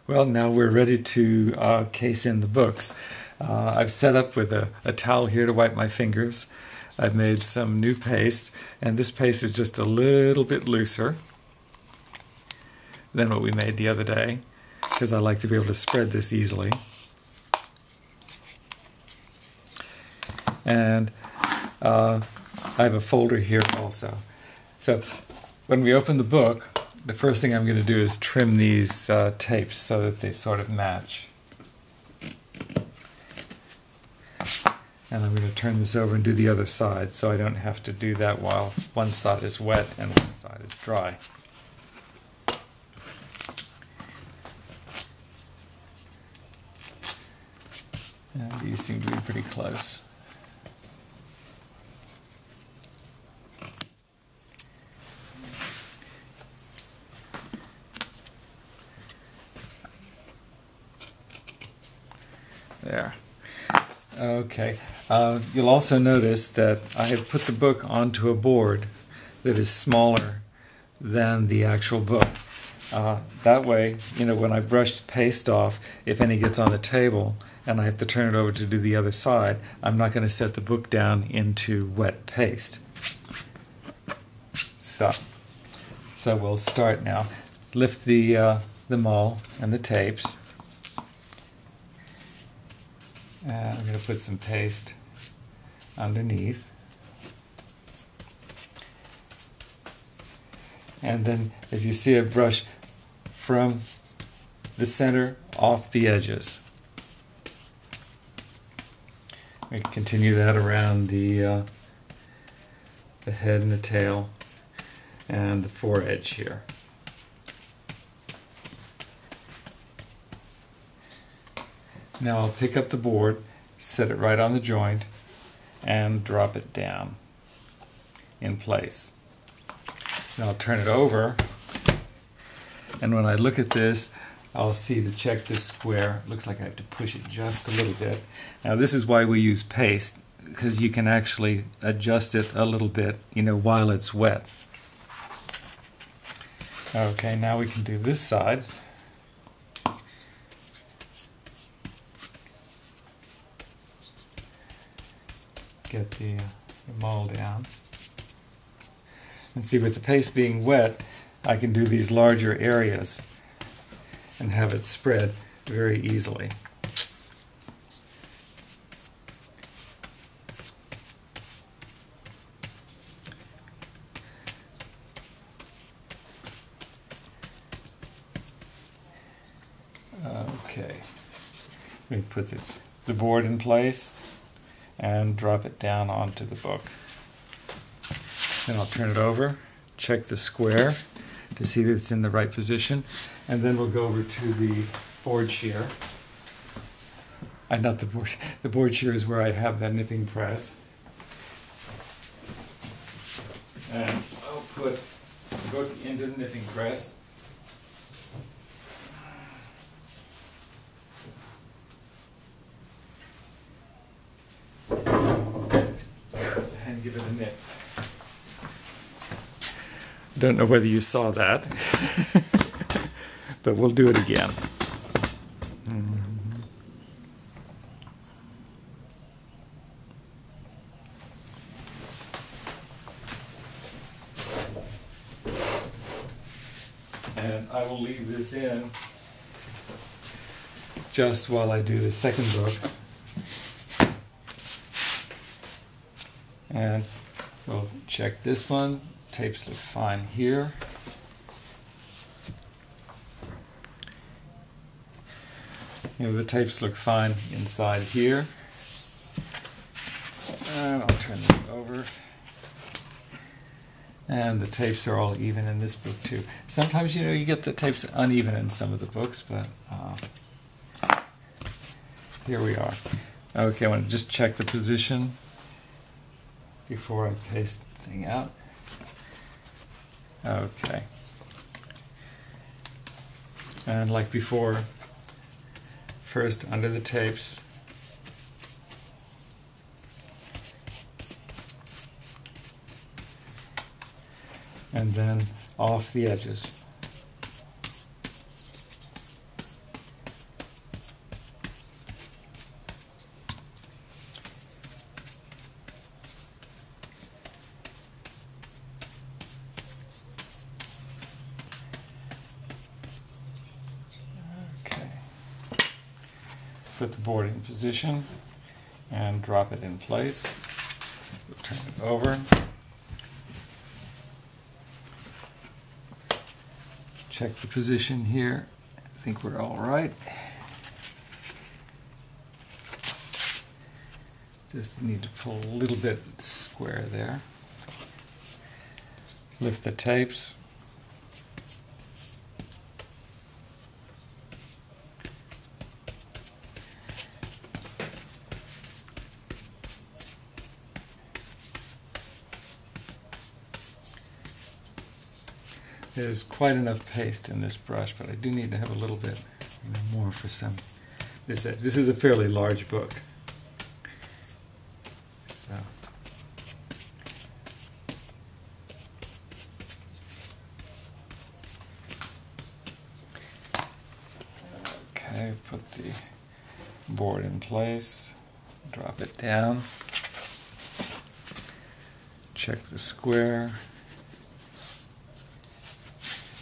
Well, now we're ready to case in the books. I've set up with a towel here to wipe my fingers. I've made some new paste, and this paste is just a little bit looser than what we made the other day, because I like to be able to spread this easily. And I have a folder here also. So when we open the book, the first thing I'm going to do is trim these tapes so that they sort of match. And I'm going to turn this over and do the other side so I don't have to do that while one side is wet and one side is dry. And these seem to be pretty close. There. Okay. You'll also notice that I have put the book onto a board that is smaller than the actual book. That way, when I brush paste off, if any gets on the table and I have to turn it over to do the other side, I'm not going to set the book down into wet paste. So we'll start now. Lift the maul and the tapes. And I'm going to put some paste underneath. And then, as you see, I brush from the center off the edges. We continue that around the head and the tail and the foredge here. Now I'll pick up the board, set it right on the joint, and drop it down in place. Now I'll turn it over, and when I look at this, I'll see to check this square. It looks like I have to push it just a little bit. Now this is why we use paste, because you can actually adjust it a little bit, while it's wet. Okay, now we can do this side. Get the maul down. And see, with the paste being wet, I can do these larger areas and have it spread very easily. Okay, let me put the board in place and drop it down onto the book. Then I'll turn it over, check the square to see that it's in the right position, and then we'll go over to the board shear. Not the board. The board shear is where I have that nipping press. And I'll put the book into the nipping press. And give it a nip. Don't know whether you saw that, but we'll do it again. And I will leave this in just while I do the second book. And we'll check this one. Tapes look fine here. The tapes look fine inside here. And I'll turn this over. And the tapes are all even in this book too. Sometimes, you get the tapes uneven in some of the books, but here we are. Okay, I want to just check the position before I paste the thing out. Okay. And like before, first under the tapes, and then off the edges. put the board in position and drop it in place. We'll turn it over. Check the position here. I think we're all right. Just need to pull a little bit square there. Lift the tapes. There's quite enough paste in this brush, but I do need to have a little bit more for some. This is a fairly large book. So. Okay, put the board in place, drop it down, check the square.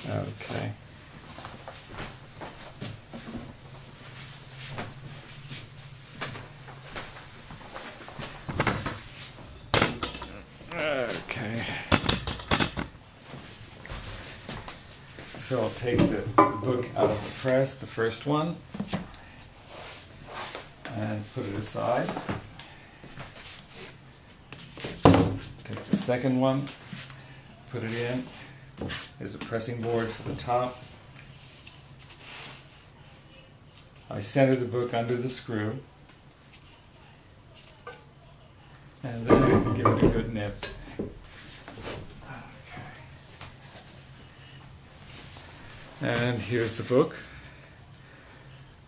Okay. Okay. So I'll take the book out of the press, the first one, and put it aside. Take the second one, put it in. There's a pressing board for the top. I center the book under the screw. And then give it a good nip. Okay. And here's the book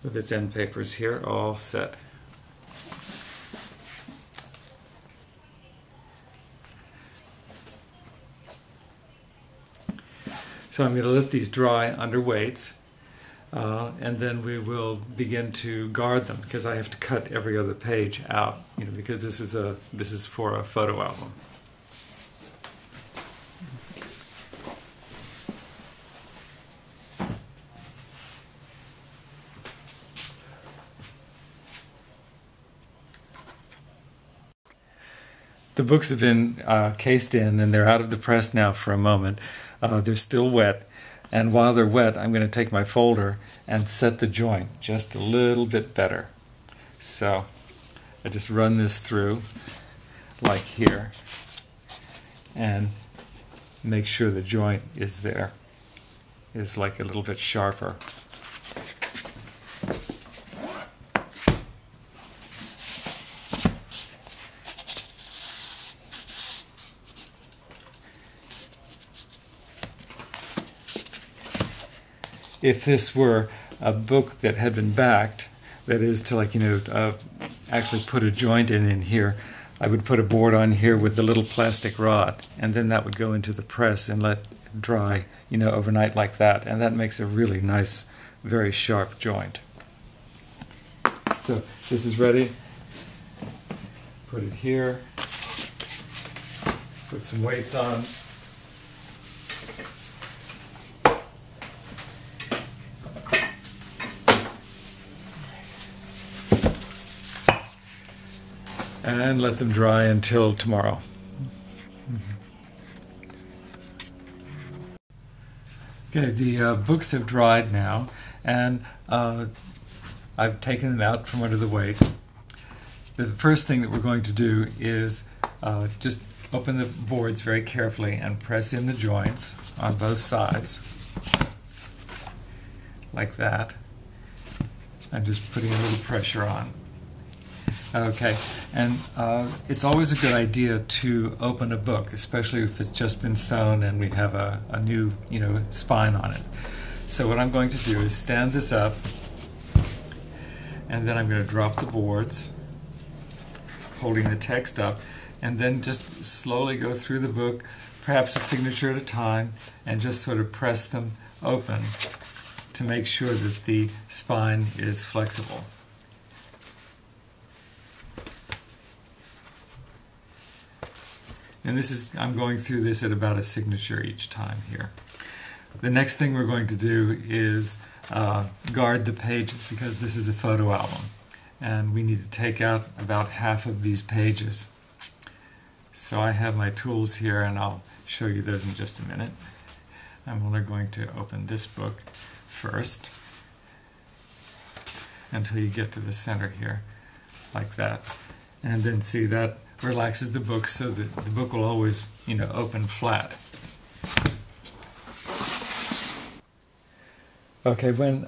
with its end papers here, all set. So I'm going to let these dry under weights, and then we will begin to guard them, because I have to cut every other page out, because this is for a photo album. The books have been cased in, and they're out of the press now for a moment. They're still wet, and while they're wet, I'm going to take my folder and set the joint just a little bit better. So I just run this through, like here, and make sure the joint is there, is like a little bit sharper. If this were a book that had been backed, that is to actually put a joint in here, I would put a board on here with the little plastic rod, and then that would go into the press and let it dry, overnight like that, and that makes a really nice, very sharp joint. So this is ready. Put it here. Put some weights on. And let them dry until tomorrow. Okay, the books have dried now, and I've taken them out from under the weights. The first thing that we're going to do is just open the boards very carefully and press in the joints on both sides, like that. I'm just putting a little pressure on. Okay, and it's always a good idea to open a book, especially if it's just been sewn and we have a new, spine on it. So what I'm going to do is stand this up, and then I'm going to drop the boards, holding the text up, and then just slowly go through the book, perhaps a signature at a time, and just sort of press them open to make sure that the spine is flexible. And I'm going through this at about a signature each time here. The next thing we're going to do is guard the pages, because this is a photo album. and we need to take out about half of these pages. So I have my tools here, and I'll show you those in just a minute. I'm only going to open this book first until you get to the center here, like that. And then see, that relaxes the book so that the book will always, open flat. Okay, when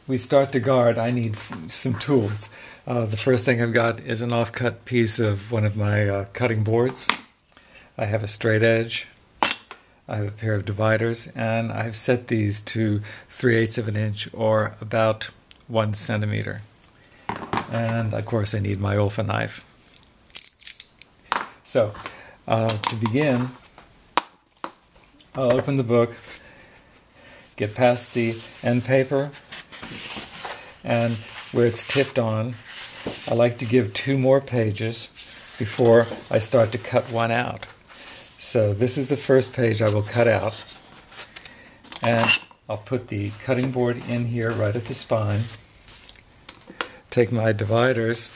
we start to guard, I need some tools. The first thing I've got is an offcut piece of one of my cutting boards. I have a straight edge. I have a pair of dividers, and I've set these to 3/8 of an inch, or about 1 centimeter. And of course I need my Olfa knife. So, to begin, I'll open the book, get past the end paper, and where it's tipped on, I like to give 2 more pages before I start to cut one out. So this is the first page I will cut out, and I'll put the cutting board in here right at the spine, take my dividers,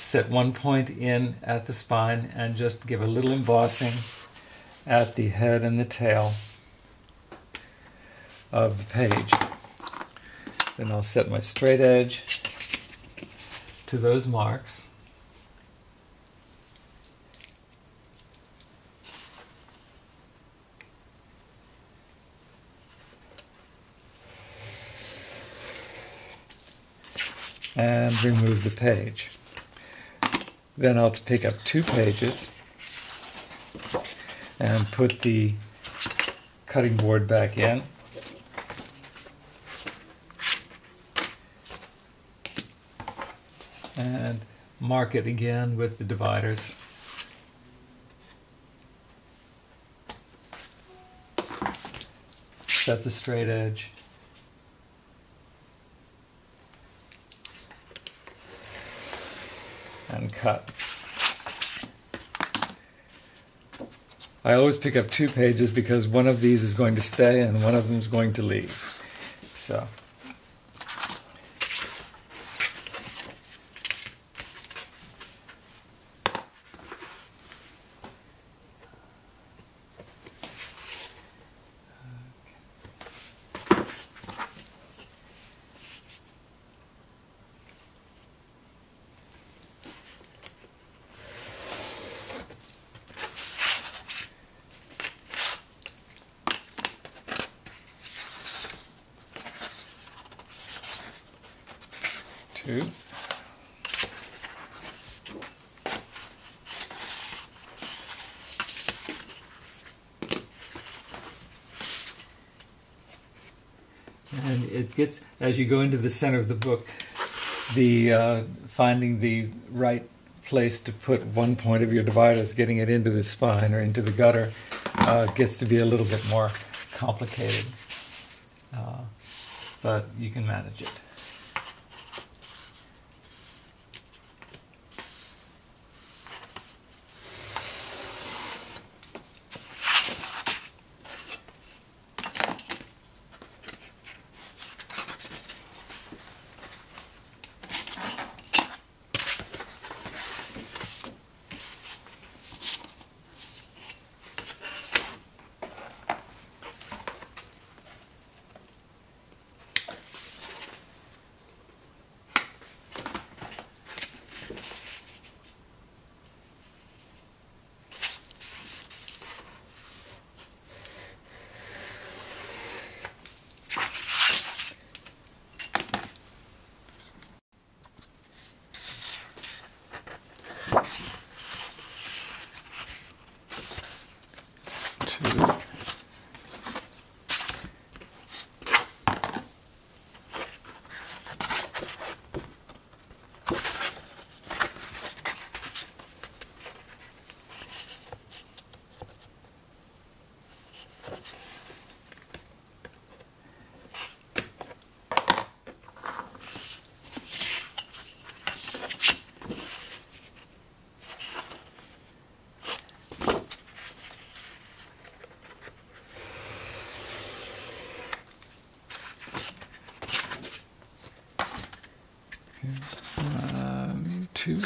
set one point in at the spine, and just give a little embossing at the head and the tail of the page. Then I'll set my straight edge to those marks. And remove the page. Then I'll pick up 2 pages and put the cutting board back in. And mark it again with the dividers. Set the straight edge. And cut. I always pick up 2 pages because one of these is going to stay and one of them is going to leave. So. Two. And it gets, as you go into the center of the book, the finding the right place to put one point of your dividers, getting it into the spine or into the gutter, gets to be a little bit more complicated, but you can manage it. 1, 2.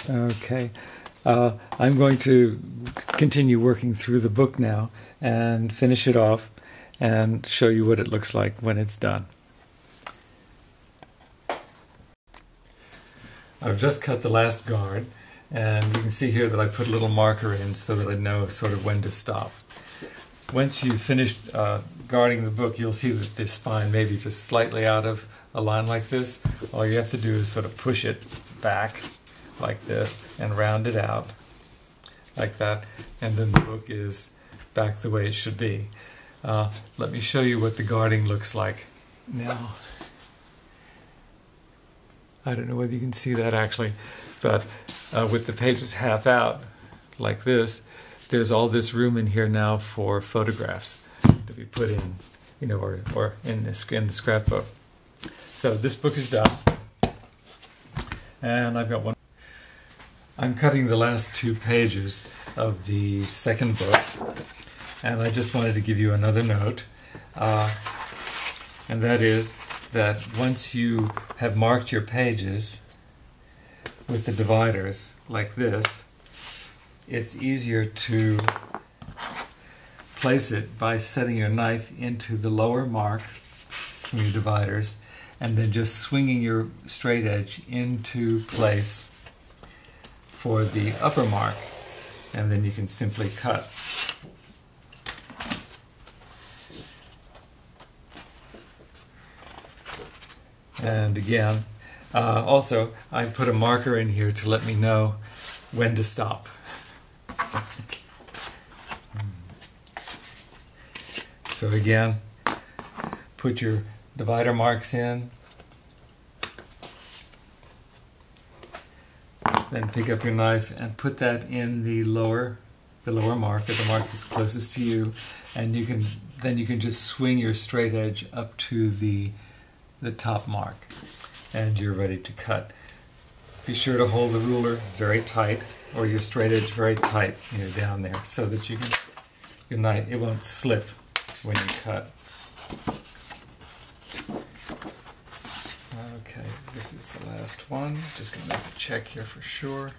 Okay, I'm going to continue working through the book now and finish it off and show you what it looks like when it's done. I've just cut the last guard, and you can see here that I put a little marker in so that I know sort of when to stop. Once you've finished guarding the book, you'll see that the spine may be just slightly out of a line like this. All you have to do is sort of push it back like this and round it out like that, and then the book is back the way it should be. Let me show you what the guarding looks like now. I don't know whether you can see that actually, but with the pages half out like this, there's all this room in here now for photographs to be put in, you know, or in the scrapbook. So this book is done, and I've got one. I'm cutting the last 2 pages of the second book, and I just wanted to give you another note, and that is that once you have marked your pages with the dividers like this, it's easier to place it by setting your knife into the lower mark from your dividers and then just swinging your straight edge into place for the upper mark, and then you can simply cut. And again, also I put a marker in here to let me know when to stop. So again, put your divider marks in, then pick up your knife and put that in the lower mark, or the mark that's closest to you, and then you can just swing your straight edge up to the top mark, and you're ready to cut. Be sure to hold the ruler very tight, or your straight edge very tight, you know, down there, so that your knife, it won't slip when you cut. Okay, this is the last one. Just going to make a check here for sure. 1,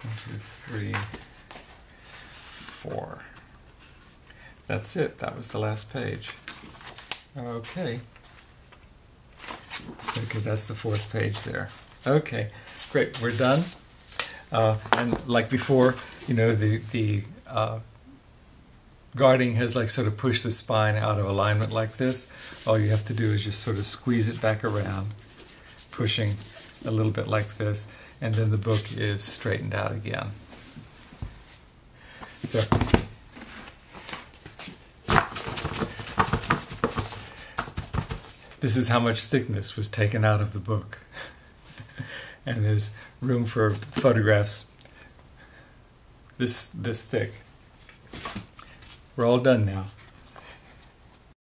2, 3, 4. That's it. That was the last page. Okay. So, because that's the 4th page there. Okay, great. We're done. And like before, you know, the guarding has like sort of pushed the spine out of alignment like this. All you have to do is just sort of squeeze it back around, pushing a little bit like this, and then the book is straightened out again. So this is how much thickness was taken out of the book. And there's room for photographs this thick. We're all done now.